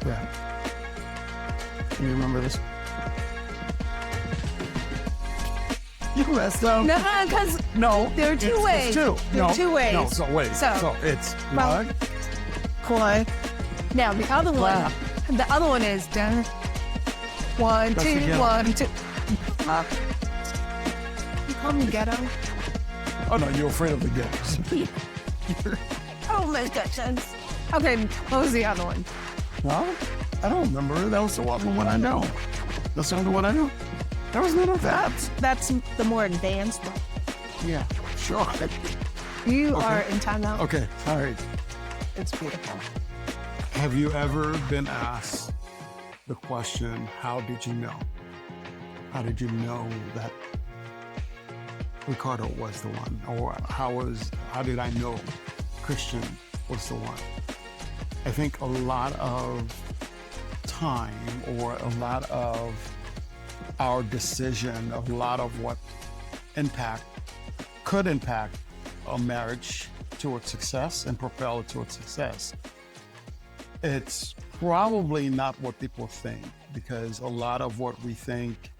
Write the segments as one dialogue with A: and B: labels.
A: Yeah. You remember this? You messed up.
B: No, because
A: No.
B: there are two ways.
A: It's two.
B: There are two ways.
A: No, so wait.
B: So
A: it's
B: well,
A: mug, clay.
B: now the other one, the other one is done. One,
A: That's
B: two,
A: together.
B: 1, 2. You call me ghetto?
A: Oh no, you're afraid of the ghettos.
B: Oh, make that sense. Okay, what was the other one?
A: No, I don't remember. That was the one I know. That's the only one I know. There was none of that.
B: That's the more advanced one.
A: Yeah, sure.
B: You
A: Okay.
B: are in timeout.
A: Okay, all right.
B: It's beautiful.
A: Have you ever been asked the question, how did you know? How did you know that Ricardo was the one? Or how did I know Christian was the one? I think a lot of time or a lot of our decision, a lot of what could impact a marriage towards success and propel it towards success. It's probably not what people think, because a lot of what we think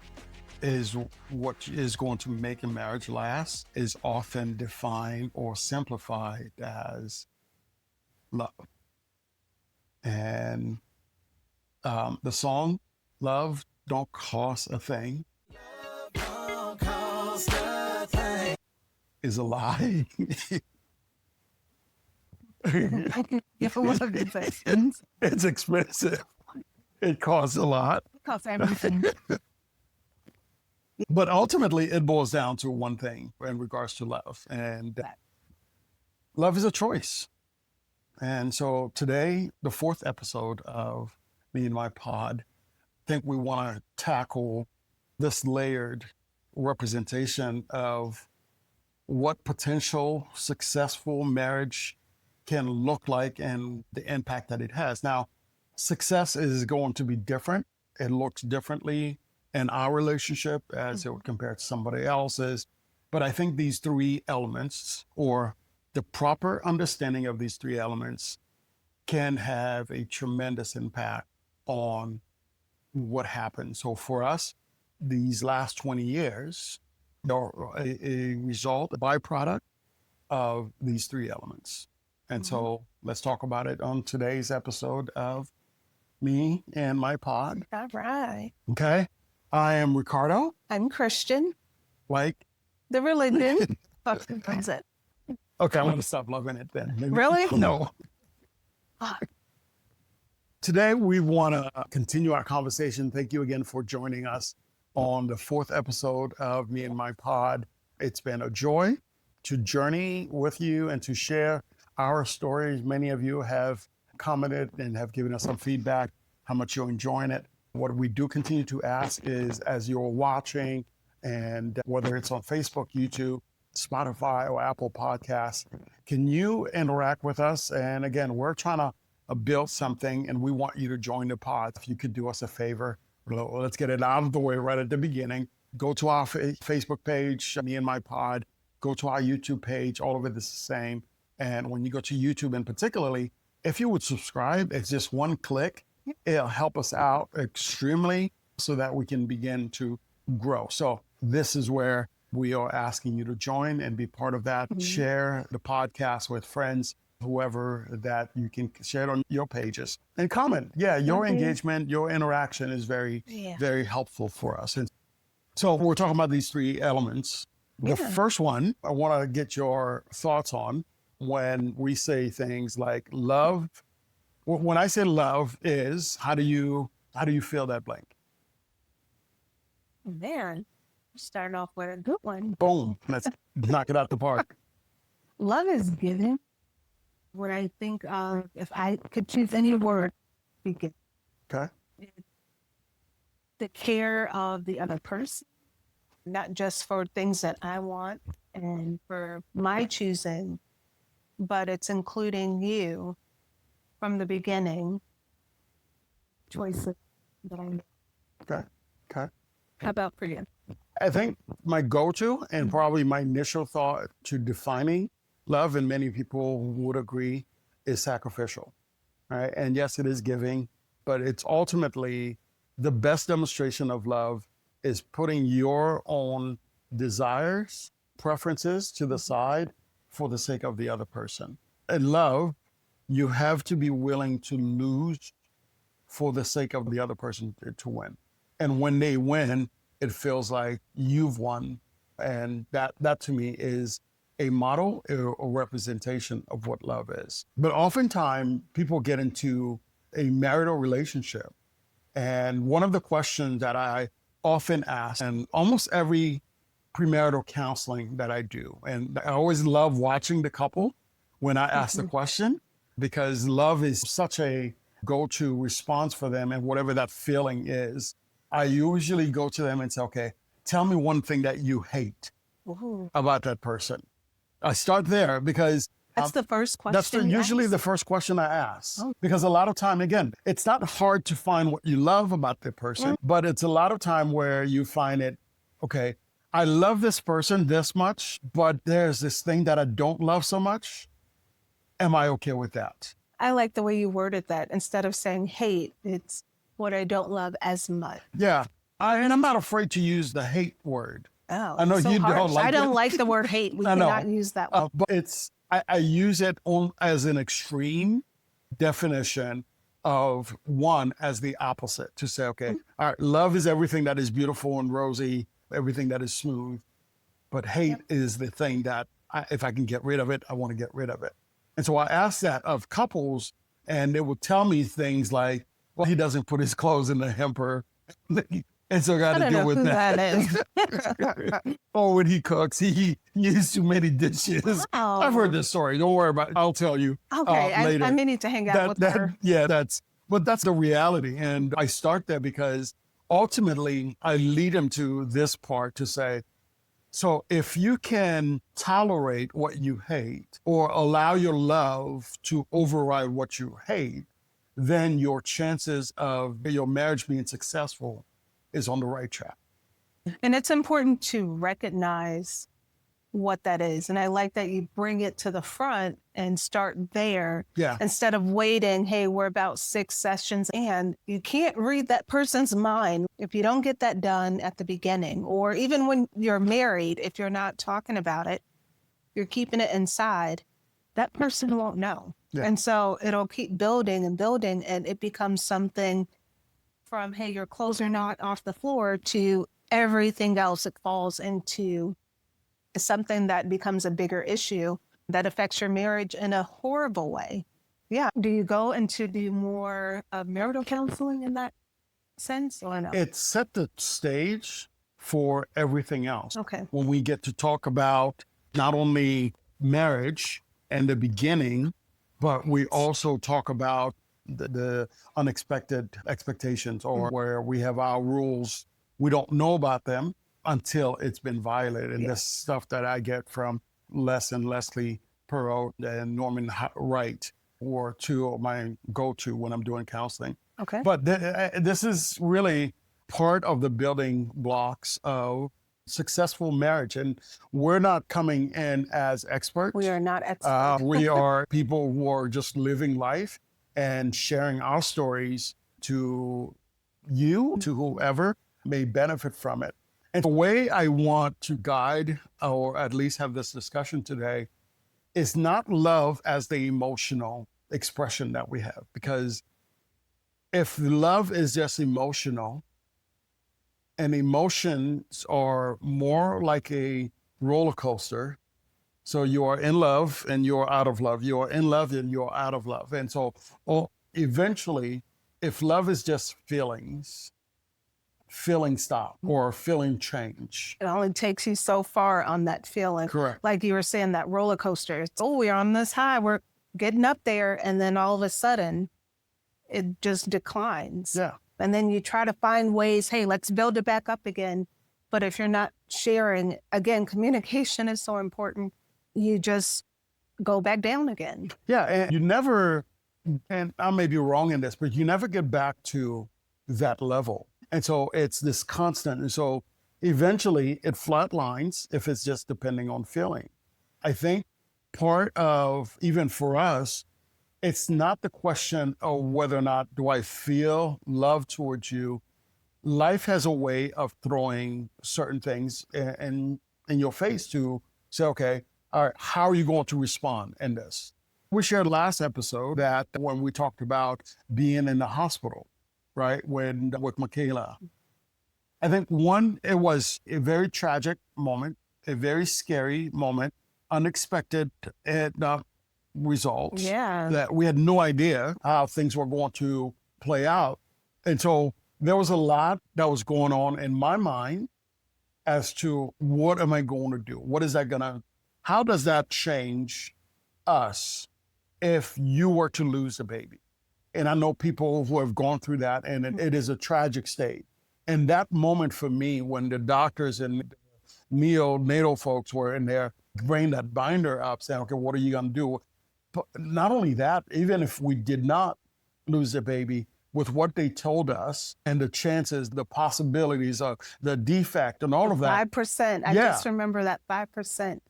A: is what is going to make a marriage last is often defined or simplified as love. And the song Love Don't Cost a Thing is a lie.
B: If it wasn't expensive,
A: It's expensive. It costs a lot.
B: it costs everything.
A: But ultimately, it boils down to one thing in regards to love. And love is a choice. And so today, the 4th episode of Me and My Pod, I think we want to tackle this layered representation of what potential successful marriage can look like and the impact that it has. Now, success is going to be different. It looks differently in our relationship as it would compare to somebody else's. But I think these 3 elements, or the proper understanding of these 3 elements, can have a tremendous impact on what happens. So for us, these last 20 years are a result, a byproduct of these 3 elements. And so let's talk about it on today's episode of Me and My Pod.
B: All right.
A: Okay. I am Ricardo.
B: I'm Christian.
A: Like,
B: The religion. Fucking brings it.
A: okay, I'm going to stop loving it then. Maybe-
B: Really?
A: No.
B: Fuck.
A: Today, we want to continue our conversation. Thank you again for joining us on the 4th episode of Me and My Pod. It's been a joy to journey with you and to share our stories. Many of you have commented and have given us some feedback, how much you're enjoying it. What we do continue to ask is, as you're watching, and whether it's on Facebook, YouTube, Spotify, or Apple Podcasts, can you interact with us? And again, we're trying to build something, and we want you to join the pod. If you could do us a favor, let's get it out of the way right at the beginning. Go to our Facebook page, Me and My Pod. Go to our YouTube page. All of it is the same. And when you go to YouTube in particularly, if you would subscribe, it's just one click. It'll help us out extremely so that we can begin to grow. So this is where we are asking you to join and be part of that. Share the podcast with friends, whoever that you can share it on your pages, and comment. Yeah, your engagement, your interaction is very, very helpful for us. And so we're talking about these 3 elements. The first one, I want to get your thoughts on when we say things like love. When I say love is, how do you fill that blank?
B: Man, starting off with a good one.
A: Boom. Let's knock it out the park.
B: Love is giving. When I think of, if I could choose any word, be given.
A: Okay.
B: The care of the other person, not just for things that I want and for my choosing, but it's including you from the beginning. Choices that I make.
A: Okay. Okay.
B: How about for you?
A: I think my go-to and probably my initial thought to defining love, and many people would agree, is sacrificial, right? And yes, it is giving, but it's ultimately the best demonstration of love is putting your own desires, preferences to the side for the sake of the other person. In love, you have to be willing to lose for the sake of the other person to win. And when they win, it feels like you've won. And that to me is a model or representation of what love is. But oftentimes people get into a marital relationship. And one of the questions that I often ask, and almost every premarital counseling that I do, and I always love watching the couple when I ask the question, because love is such a go-to response for them. And whatever that feeling is, I usually go to them and say, okay, tell me one thing that you hate about that person. I start there because
B: That's the first question.
A: that's usually the first question I ask. Because a lot of time, again, it's not hard to find what you love about the person, but it's a lot of time where you find it, okay, I love this person this much, but there's this thing that I don't love so much. Am I okay with that?
B: I like the way you worded that. Instead of saying hate, it's what I don't love as much.
A: Yeah. And I'm not afraid to use the hate word.
B: Oh,
A: I know
B: it's so
A: you don't
B: harsh.
A: like
B: I don't
A: it.
B: like the word hate. We
A: I know.
B: cannot use that word.
A: But I use it as an extreme definition of one as the opposite, to say, okay, all right, love is everything that is beautiful and rosy, everything that is smooth, but hate is the thing that if I can get rid of it, I want to get rid of it. And so I ask that of couples, and they will tell me things like, well, he doesn't put his clothes in the hamper. And so I got to deal with that.
B: Is.
A: Or when he cooks, he uses too many dishes.
B: Wow.
A: I've heard this story. Don't worry about it. I'll tell you
B: Okay,
A: later.
B: I may need to hang out with her.
A: Yeah, but that's the reality. And I start there because ultimately I lead him to this part to say, so if you can tolerate what you hate or allow your love to override what you hate, then your chances of your marriage being successful is on the right track.
B: And it's important to recognize what that is. And I like that you bring it to the front and start there instead of waiting. Hey, we're about 6 sessions and you can't read that person's mind if you don't get that done at the beginning, or even when you're married, if you're not talking about it, you're keeping it inside, that person won't know. Yeah. And so it'll keep building and building, and it becomes something from, hey, your clothes are not off the floor, to everything else. It falls into something that becomes a bigger issue that affects your marriage in a horrible way. Yeah. Do you go into do more marital counseling in that sense, or no?
A: It set the stage for everything else.
B: Okay.
A: When we get to talk about not only marriage and the beginning, but we also talk about the unexpected expectations, or where we have our rules. We don't know about them until it's been violated. And this stuff that I get from Les and Leslie Perot and Norman Wright were two of my go-to when I'm doing counseling.
B: Okay.
A: But this is really part of the building blocks of successful marriage. And we're not coming in as experts.
B: We are not experts.
A: We are people who are just living life and sharing our stories to you, to whoever may benefit from it. And the way I want to guide, or at least have this discussion today, is not love as the emotional expression that we have. Because if love is just emotional, and emotions are more like a roller coaster, so you are in love and you're out of love. You are in love and you're out of love. And so eventually, if love is just feelings stop or feeling change.
B: It only takes you so far on that feeling.
A: Correct.
B: Like you were saying, that roller coaster. We're on this high, we're getting up there, and then all of a sudden, it just declines.
A: Yeah.
B: And then you try to find ways, hey, let's build it back up again. But if you're not sharing, again, communication is so important. You just go back down again.
A: Yeah, and you never, and I may be wrong in this, but you never get back to that level. And so it's this constant. And so eventually it flatlines if it's just depending on feeling. I think part of, even for us, it's not the question of whether or not do I feel love towards you. Life has a way of throwing certain things in your face to say, okay, all right, how are you going to respond in this? We shared last episode that when we talked about being in the hospital, right, when with Michaela, I think one, it was a very tragic moment, a very scary moment, unexpected results
B: Yeah.
A: that we had no idea how things were going to play out. And so there was a lot that was going on in my mind as to what am I going to do? What is that going to, how does that change us if you were to lose a baby? And I know people who have gone through that, and it is a tragic state. And that moment for me, when the doctors and neonatal folks were in there, bringing that binder up, saying, okay, what are you going to do? But not only that, even if we did not lose the baby, with what they told us and the chances, the possibilities of the defect and all of that.
B: 5%. I
A: Yeah.
B: just remember that 5%.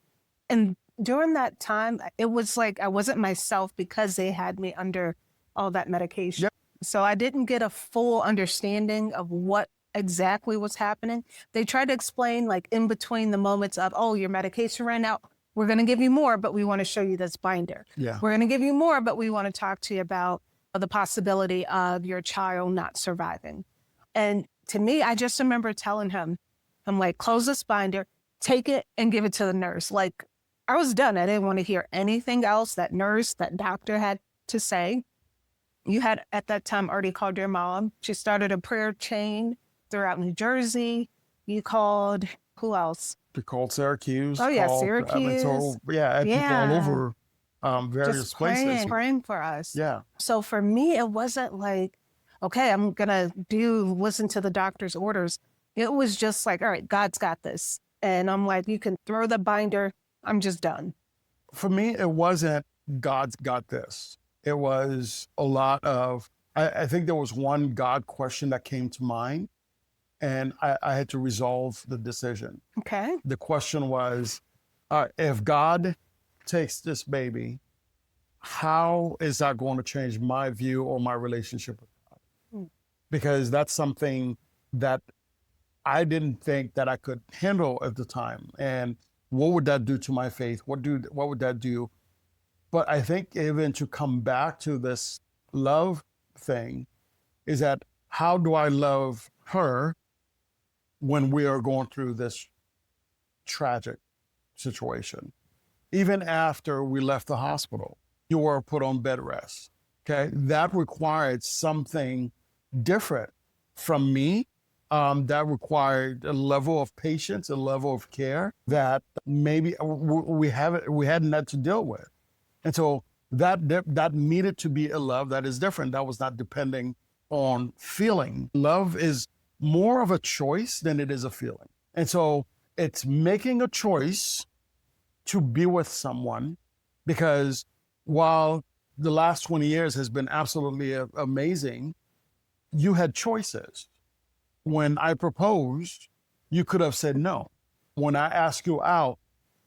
B: And during that time, it was like I wasn't myself because they had me under all that medication.
A: Yep.
B: So I didn't get a full understanding of what exactly was happening. They tried to explain, like, in between the moments of, oh, your medication ran out. We're going to give you more, but we want to show you this binder.
A: Yeah.
B: We're going to give you more, but we want to talk to you about the possibility of your child not surviving. And to me, I just remember telling him, I'm like, close this binder, take it and give it to the nurse. Like, I was done. I didn't want to hear anything else that nurse, that doctor had to say. You had at that time already called your mom. She started a prayer chain throughout New Jersey. You called, who else?
A: We called Syracuse.
B: Oh, yeah,
A: called,
B: Syracuse.
A: Yeah, I had people all over various
B: Just
A: places.
B: praying for us.
A: Yeah.
B: So for me, it wasn't like, okay, I'm going to listen to the doctor's orders. It was just like, all right, God's got this. And I'm like, you can throw the binder. I'm just done.
A: For me, it wasn't God's got this. It was a lot of, I think there was one God question that came to mind, and I had to resolve the decision.
B: Okay.
A: The question was, if God takes this baby, how is that going to change my view or my relationship with God? Because that's something that I didn't think that I could handle at the time. And what would that do to my faith? What would that do? But I think even to come back to this love thing is that how do I love her when we are going through this tragic situation? Even after we left the hospital, you were put on bed rest. Okay. That required something different from me. That required a level of patience, a level of care that maybe we hadn't had to deal with. And so that needed to be a love that is different. That was not depending on feeling. Love is more of a choice than it is a feeling. And so it's making a choice to be with someone, because while the last 20 years has been absolutely amazing, you had choices. When I proposed, you could have said no. When I asked you out,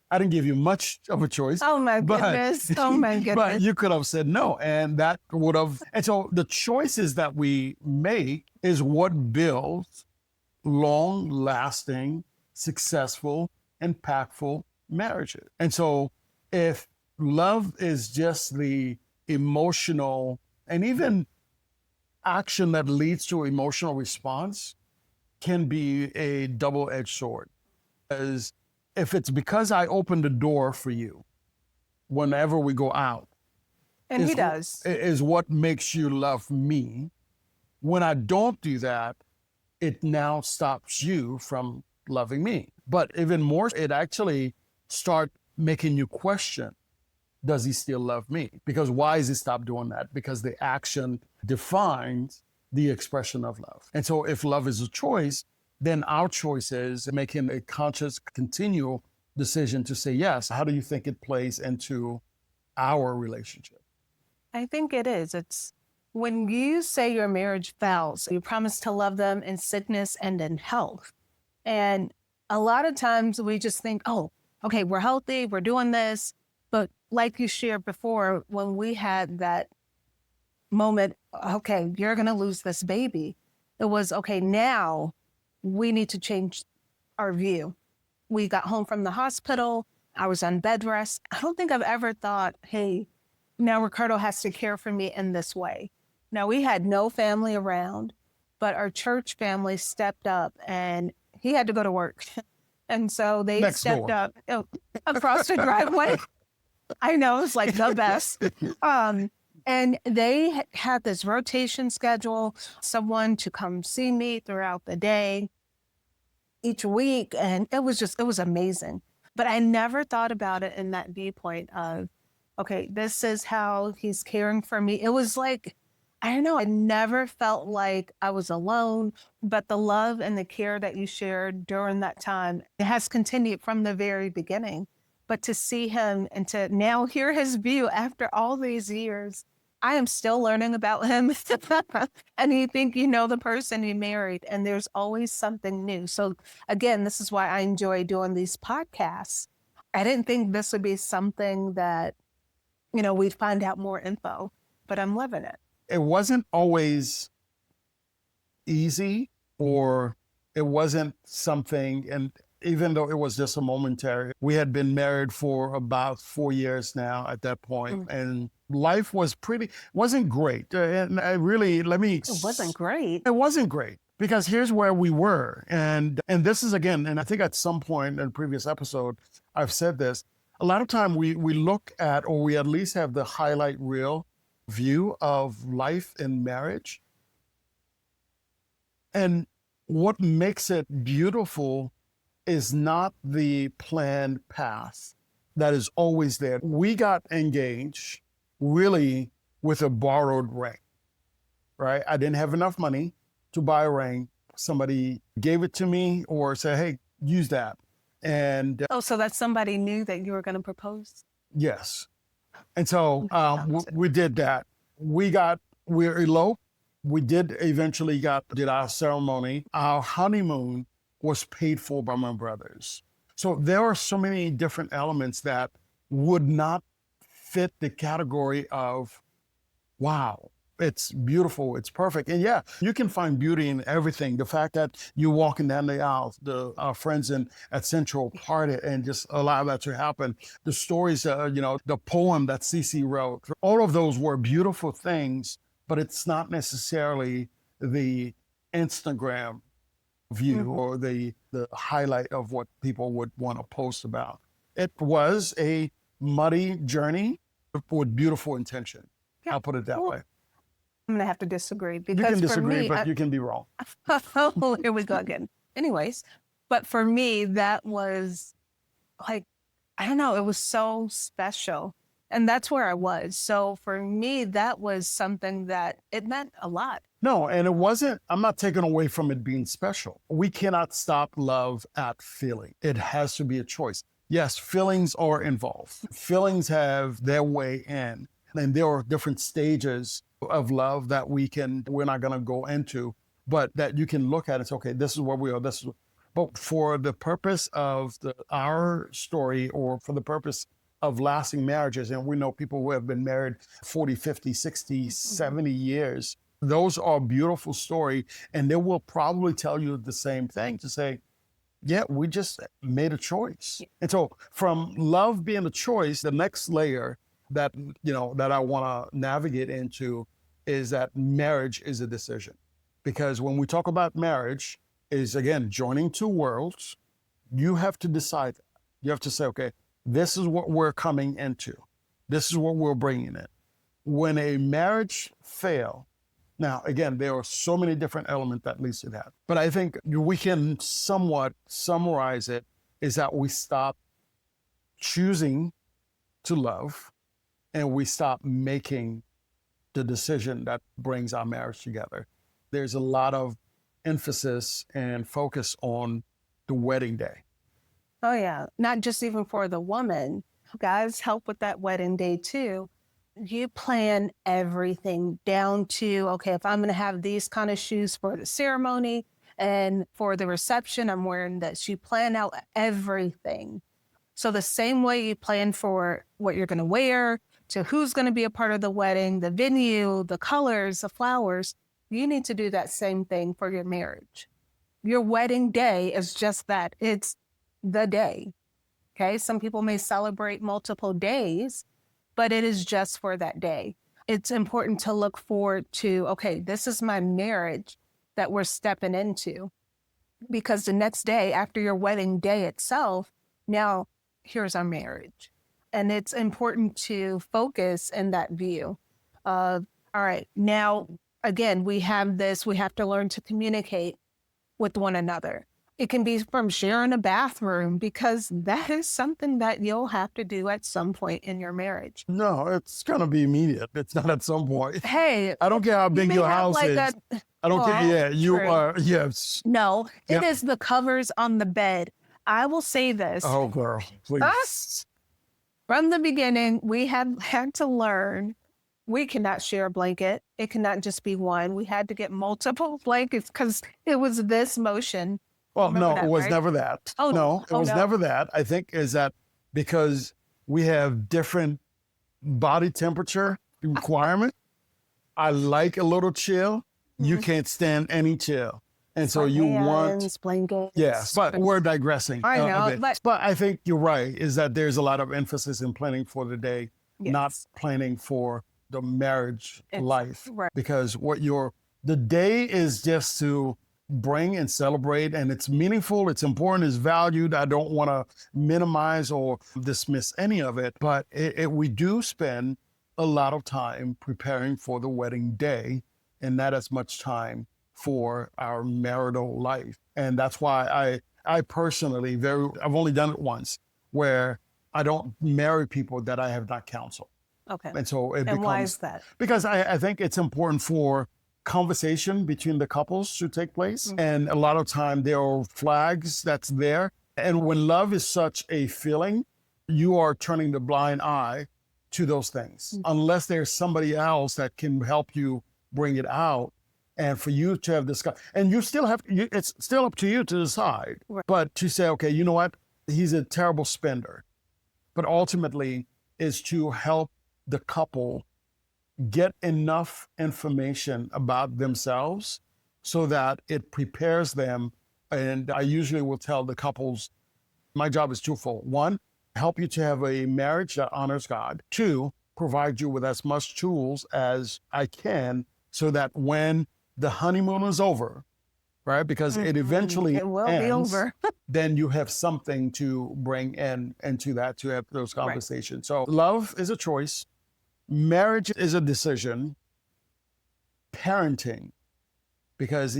A: I didn't give you much of a choice.
B: Oh my goodness. Oh my goodness.
A: But you could have said no, and that would have. And so the choices that we make is what builds long lasting, successful, impactful marriages. And so if love is just the emotional and even action that leads to emotional response, can be a double-edged sword. As if it's because I opened the door for you whenever we go out,
B: And he does.
A: is what makes you love me. When I don't do that, it now stops you from loving me. But even more, it actually start making you question, does he still love me? Because why does he stop doing that? Because the action defines the expression of love. And so if love is a choice, then our choice is making a conscious, continual decision to say yes. How do you think it plays into our relationship?
B: I think it is. It's when you say your marriage vows, you promise to love them in sickness and in health. And a lot of times we just think, oh, okay, we're healthy, we're doing this. But like you shared before, when we had that moment, okay, you're going to lose this baby. It was, okay, now we need to change our view. We got home from the hospital. I was on bed rest. I don't think I've ever thought, hey, now Ricardo has to care for me in this way. Now, we had no family around, but our church family stepped up and he had to go to work. And so they
A: Next
B: stepped
A: door.
B: up across the driveway. I know, it's like the best. And they had this rotation schedule, someone to come see me throughout the day each week. And it was amazing. But I never thought about it in that viewpoint of, okay, this is how he's caring for me. It was like, I don't know, I never felt like I was alone, but the love and the care that you shared during that time, it has continued from the very beginning. But to see him and to now hear his view after all these years, I am still learning about him. And you think you know the person you married, and there's always something new. So again, this is why I enjoy doing these podcasts. I didn't think this would be something that, we'd find out more info, but I'm loving it.
A: It wasn't always easy, or it wasn't something, and even though it was just a momentary, we had been married for about 4 years now at that point, and life wasn't great. And I really,
B: It wasn't great.
A: it wasn't great, because here's where we were. And this is, again, and I think at some point in a previous episode, I've said this, a lot of time we look at, or we at least have the highlight reel view of life in marriage. And what makes it beautiful is not the planned path that is always there. We got engaged really with a borrowed ring, right? I didn't have enough money to buy a ring. Somebody gave it to me or said, hey, use that. And
B: So that somebody knew that you were going to propose?
A: yes. And so we did that. We eloped. We did eventually did our ceremony. Our honeymoon was paid for by my brothers. So there are so many different elements that would not fit the category of, wow, it's beautiful, it's perfect. And yeah, you can find beauty in everything. The fact that you're walking down the aisle, our friends at Central party, and just allow that to happen. The stories, the poem that Cece wrote, all of those were beautiful things, but it's not necessarily the Instagram view or the highlight of what people would want to post about. It was a muddy journey with beautiful intention.
B: Yeah.
A: I'll put it that way.
B: I'm going to have to disagree,
A: You
B: because
A: can
B: for
A: disagree,
B: me,
A: but you can be wrong.
B: oh, here we go again. Anyways, but for me, that was like, I don't know, it was so special. And that's where I was. So for me, that was something that it meant a lot.
A: No, and it wasn't, I'm not taking away from it being special. We cannot stop love at feeling. It has to be a choice. Yes, feelings are involved. Feelings have their way in, and there are different stages of love that we're not going to go into, but that you can look at and say, okay, this is where we are. But for the purpose of our story, or for the purpose of lasting marriages, and we know people who have been married 40, 50, 60, 70 years, those are a beautiful story, and they will probably tell you the same thing, to say, yeah, we just made a choice. And so from love being a choice, the next layer that I want to navigate into is that marriage is a decision. Because when we talk about marriage, is again joining two worlds. You have to decide. You have to say, okay, this is what we're coming into. This is what we're bringing in. When a marriage fails, now again, there are so many different elements that leads to that. But I think we can somewhat summarize it, is that we stop choosing to love, and we stop making the decision that brings our marriage together. There's a lot of emphasis and focus on the wedding day.
B: Oh, yeah. Not just even for the woman. Guys help with that wedding day too. You plan everything down to, okay, if I'm going to have these kind of shoes for the ceremony and for the reception, I'm wearing this. You plan out everything. So the same way you plan for what you're going to wear, to who's going to be a part of the wedding, the venue, the colors, the flowers, you need to do that same thing for your marriage. Your wedding day is just that. It's the day. Okay. Some people may celebrate multiple days, but it is just for that day. It's important to look forward to, okay, this is my marriage that we're stepping into. Because the next day after your wedding day itself, now here's our marriage. And it's important to focus in that view of, all right, now, again, we have to learn to communicate with one another. It can be from sharing a bathroom, because that is something that you'll have to do at some point in your marriage.
A: No, it's going to be immediate. It's not at some point.
B: Hey,
A: I don't care how big your house is. I don't care. Yeah, you
B: true.
A: are. Yes.
B: No,
A: Yep.
B: it is the covers on the bed. I will say this.
A: Oh, girl, please.
B: Us, from the beginning, we have had to learn we cannot share a blanket. It cannot just be one. We had to get multiple blankets because it was this motion.
A: Well,
B: Remember
A: no,
B: that,
A: it was
B: right?
A: never that.
B: Oh,
A: No, it was
B: no.
A: never that. I think is that because we have different body temperature requirement. I like a little chill. You can't stand any chill. And so you want,
B: blankets.
A: yes, but we're digressing.
B: I know,
A: a bit. But I think you're right, is that there's a lot of emphasis in planning for the day, not
B: Yes.
A: planning for the marriage life.
B: Right.
A: Because the day is just to bring and celebrate, and it's meaningful, it's important, it's valued. I don't want to minimize or dismiss any of it, but we do spend a lot of time preparing for the wedding day, and not as much time for our marital life. And that's why I personally I've only done it once, where I don't marry people that I have not counseled.
B: Okay.
A: And so it becomes,
B: why is that?
A: because I think it's important for conversation between the couples to take place. And a lot of time there are flags that's there. And when love is such a feeling, you are turning the blind eye to those things, unless there's somebody else that can help you bring it out. And for you to have this, and you still have, it's still up to you to decide,
B: Right.
A: but to say, okay, you know what? He's a terrible spender. But ultimately is to help the couple get enough information about themselves so that it prepares them. And I usually will tell the couples, my job is twofold. One, help you to have a marriage that honors God. Two, provide you with as much tools as I can so that when the honeymoon is over, right? Because it eventually
B: It will
A: ends,
B: be over.
A: then you have something to bring into that, to have those conversations. So love is a choice. Marriage is a decision. Parenting, because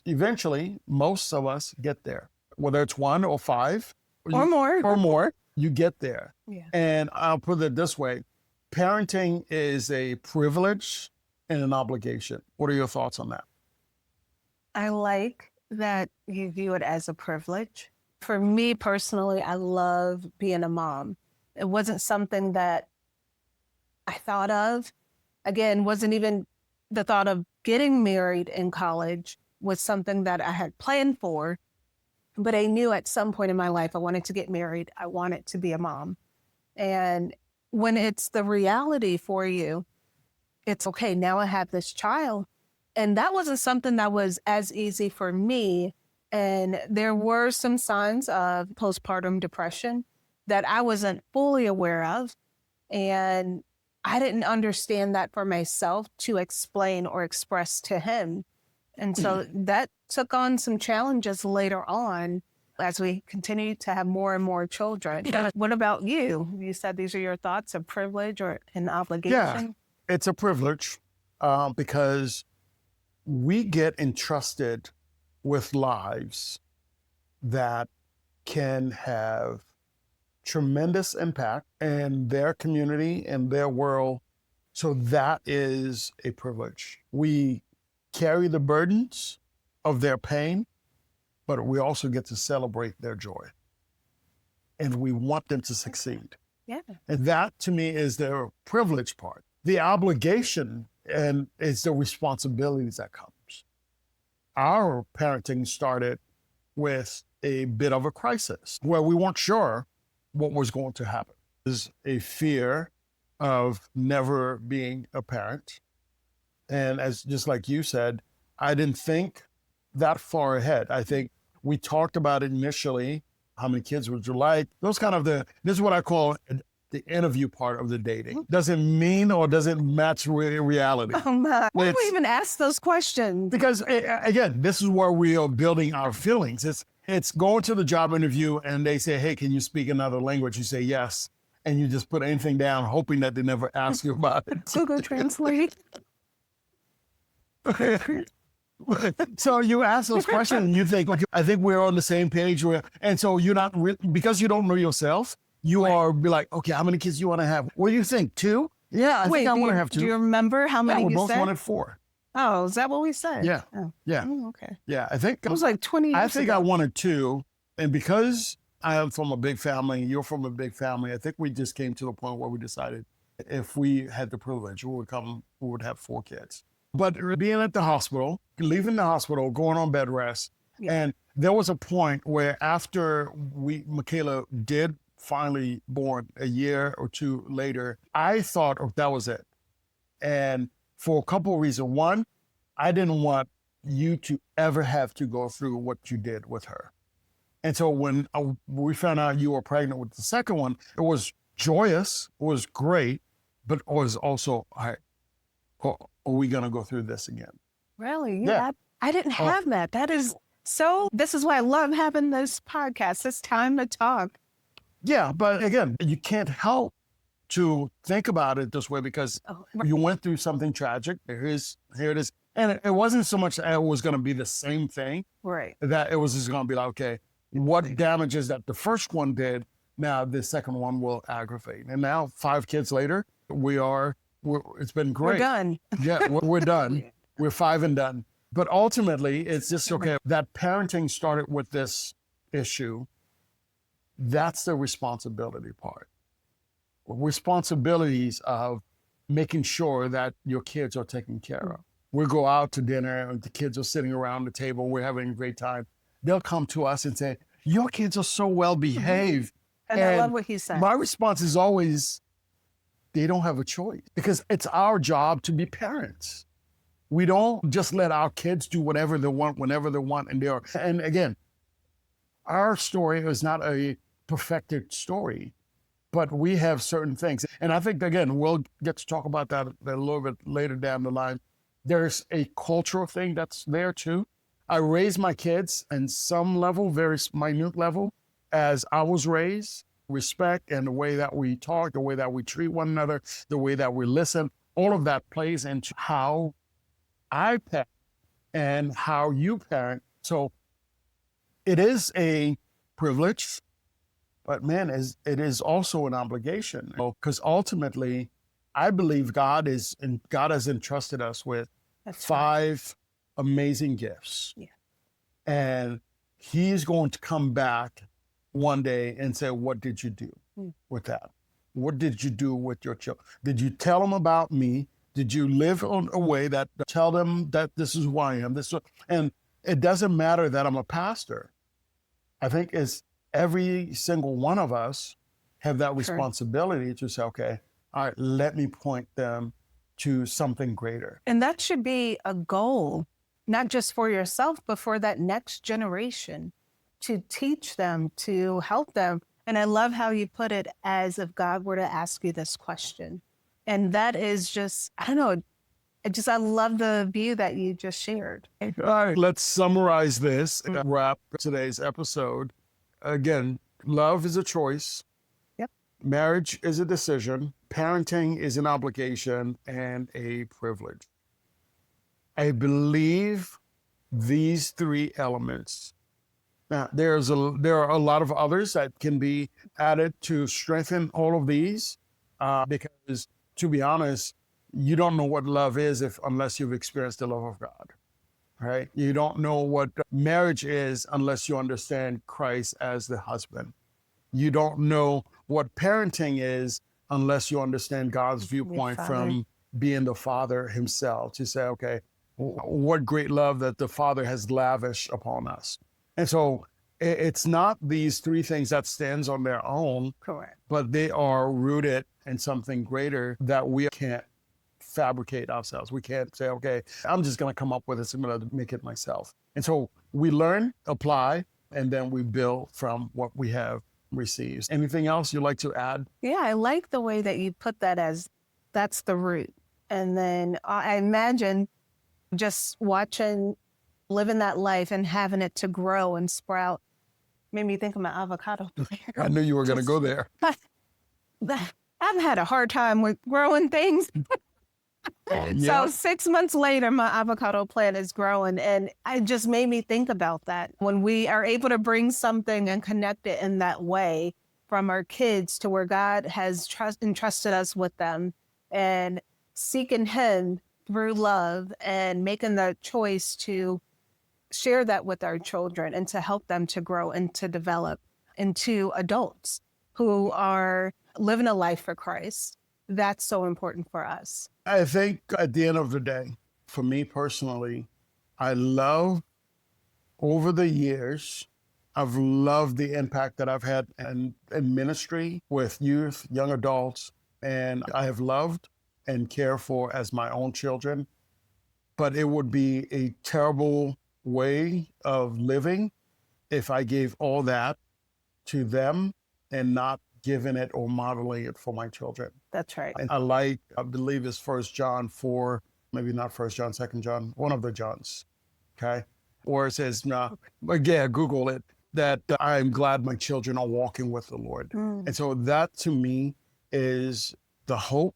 A: eventually most of us get there, whether it's 1 or 5
B: Or more.
A: you get there.
B: Yeah.
A: And I'll put it this way. Parenting is a privilege and an obligation. What are your thoughts on that?
B: I like that you view it as a privilege. For me personally, I love being a mom. It wasn't something that I thought of. Again, wasn't even the thought of getting married in college was something that I had planned for. But I knew at some point in my life, I wanted to get married. I wanted to be a mom. And when it's the reality for you, it's okay, now I have this child. And that wasn't something that was as easy for me. And there were some signs of postpartum depression that I wasn't fully aware of. And I didn't understand that for myself to explain or express to him. And so that took on some challenges later on as we continue to have more and more children. What about you? You said these are your thoughts of privilege or an obligation?
A: Yeah, it's a privilege because we get entrusted with lives that can have tremendous impact in their community and their world. So that is a privilege. We carry the burdens of their pain, but we also get to celebrate their joy. And we want them to succeed.
B: Yeah.
A: And that to me is the privilege part. The obligation and it's the responsibilities that comes. Our parenting started with a bit of a crisis where we weren't sure what was going to happen. There's a fear of never being a parent. And as just like you said, I didn't think that far ahead. I think we talked about it initially. How many kids would you like? Those kind of this is what I call the interview part of the dating. Does it mean or does it match reality?
B: Oh my. Why do we even ask those questions?
A: Because again, this is where we are building our feelings. It's going to the job interview and they say, hey, can you speak another language? You say yes. And you just put anything down, hoping that they never ask you about it.
B: Google Translate.
A: So you ask those questions and you think, okay, I think we're on the same page. And so you're not because you don't know yourself, you are be like, okay, how many kids do you want to have? What do you think? 2? Yeah, I think I want to have 2.
B: Do you remember how many
A: we
B: you
A: both
B: said?
A: wanted 4.
B: Oh, is that what we said?
A: Yeah.
B: Oh.
A: Yeah.
B: Oh, okay.
A: Yeah, I think
B: It was like 20 years
A: I think
B: ago.
A: I wanted 2. And because I am from a big family, you're from a big family, I think we just came to the point where we decided if we had the privilege, we would have 4 kids. But being at the hospital, leaving the hospital, going on bed rest, and there was a point where after Michaela did finally born a year or 2 later, I thought, oh, that was it. And for a couple of reasons. One, I didn't want you to ever have to go through what you did with her. And so when we found out you were pregnant with the second one, it was joyous, it was great, but it was also, are we going to go through this again?
B: Really?
A: Yeah.
B: I didn't have that. That is so, this is why I love having this podcast. It's time to talk.
A: Yeah, but again, you can't help to think about it this way because you went through something tragic. Here it is. And it wasn't so much that it was going to be the same thing.
B: Right.
A: That it was just going to be like, okay, what damages that the first one did, now the second one will aggravate. And now 5 kids later, it's been great.
B: We're done.
A: Yeah, we're done. We're 5 and done. But ultimately, it's just, okay, that parenting started with this issue. That's the responsibility part. Responsibilities of making sure that your kids are taken care of. We go out to dinner and the kids are sitting around the table. We're having a great time. They'll come to us and say, your kids are so well behaved.
B: And I love what he said.
A: My response is always, they don't have a choice because it's our job to be parents. We don't just let our kids do whatever they want, whenever they want. And again, our story is not a perfected story, but we have certain things. And I think, again, we'll get to talk about that a little bit later down the line. There's a cultural thing that's there too. I raised my kids in some level, very minute level, as I was raised. Respect and the way that we talk, the way that we treat one another, the way that we listen, all of that plays into how I parent and how you parent. So it is a privilege, but man, it is also an obligation. Because ultimately, I believe God has entrusted us with 5 amazing gifts.
B: Yeah.
A: And he's going to come back one day and say, what did you do with that? What did you do with your children? Did you tell them about me? Did you live in a way that tell them that this is who I am? And it doesn't matter that I'm a pastor. I think it's every single one of us have that responsibility to say, okay, all right, let me point them to something greater.
B: And that should be a goal, not just for yourself, but for that next generation, to teach them, to help them. And I love how you put it as if God were to ask you this question. And that is just, I don't know, I love the view that you just shared.
A: All right, let's summarize this and wrap today's episode. Again, love is a choice.
B: Yep.
A: Marriage is a decision. Parenting is an obligation and a privilege. I believe these 3 elements. Now, there are a lot of others that can be added to strengthen all of these, because, to be honest, you don't know what love is unless you've experienced the love of God, right? You don't know what marriage is unless you understand Christ as the husband. You don't know what parenting is unless you understand God's viewpoint from being the Father himself, to say, okay, what great love that the Father has lavished upon us. And so it's not these three things that stands on their own,
B: Correct.
A: but they are rooted in something greater that we can't fabricate ourselves. We can't say, okay, I'm just going to come up with this. I'm going to make it myself. And so we learn, apply, and then we build from what we have received. Anything else you'd like to add?
B: Yeah, I like the way that you put that as that's the root. And then I imagine just watching, living that life and having it to grow and sprout made me think of my avocado plant.
A: I knew you were going to go there.
B: I've had a hard time with growing things.
A: Yeah.
B: So 6 months later, my avocado plant is growing. And it just made me think about that. When we are able to bring something and connect it in that way from our kids to where God has entrusted us with them and seeking Him through love and making the choice to share that with our children and to help them to grow and to develop into adults who are living a life for Christ. That's so important for us.
A: I think at the end of the day, for me personally, I love over the years, I've loved the impact that I've had in ministry with youth, young adults, and I have loved and cared for as my own children. But it would be a terrible way of living if I gave all that to them and not giving it or modeling it for my children.
B: That's right.
A: And I believe it's 1 John 4, maybe not 1 John, 2 John, one of the Johns, okay? Or it says, again, Google it, that I'm glad my children are walking with the Lord. And so that to me is the hope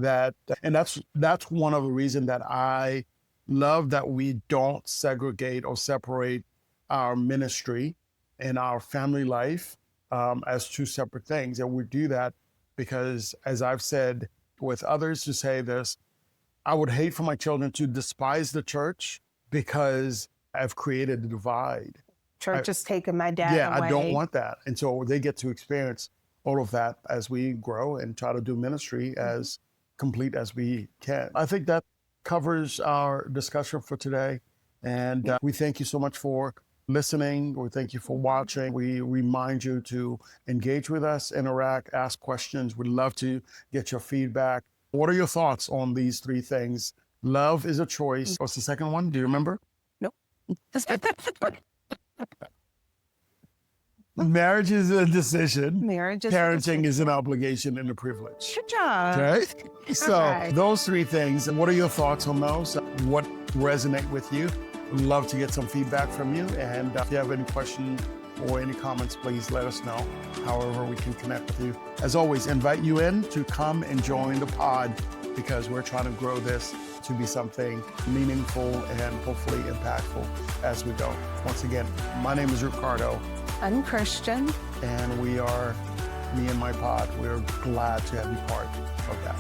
A: and that's one of the reasons that I love that we don't segregate or separate our ministry and our family life as two separate things. And we do that because, as I've said with others to say this, I would hate for my children to despise the church because I've created a divide.
B: Church is taking my dad away.
A: I don't want that. And so they get to experience all of that as we grow and try to do ministry as complete as we can. I think that covers our discussion for today. And we thank you so much for listening. We thank you for watching. We remind you to engage with us, interact, ask questions. We'd love to get your feedback. What are your thoughts on these three things? Love is a choice. What's the second one? Do you remember?
B: Nope.
A: Marriage is a decision.
B: Parenting
A: is an obligation and a privilege.
B: Good job.
A: Okay? So
B: right.
A: Those three things, what are your thoughts on those? What resonate with you? We'd love to get some feedback from you. And if you have any questions or any comments, please let us know. However we can connect with you. As always, invite you in to come and join the pod because we're trying to grow this to be something meaningful and hopefully impactful as we go. Once again, my name is Ricardo.
B: I'm Christian.
A: And we are, me and my pod, we're glad to have you part of that.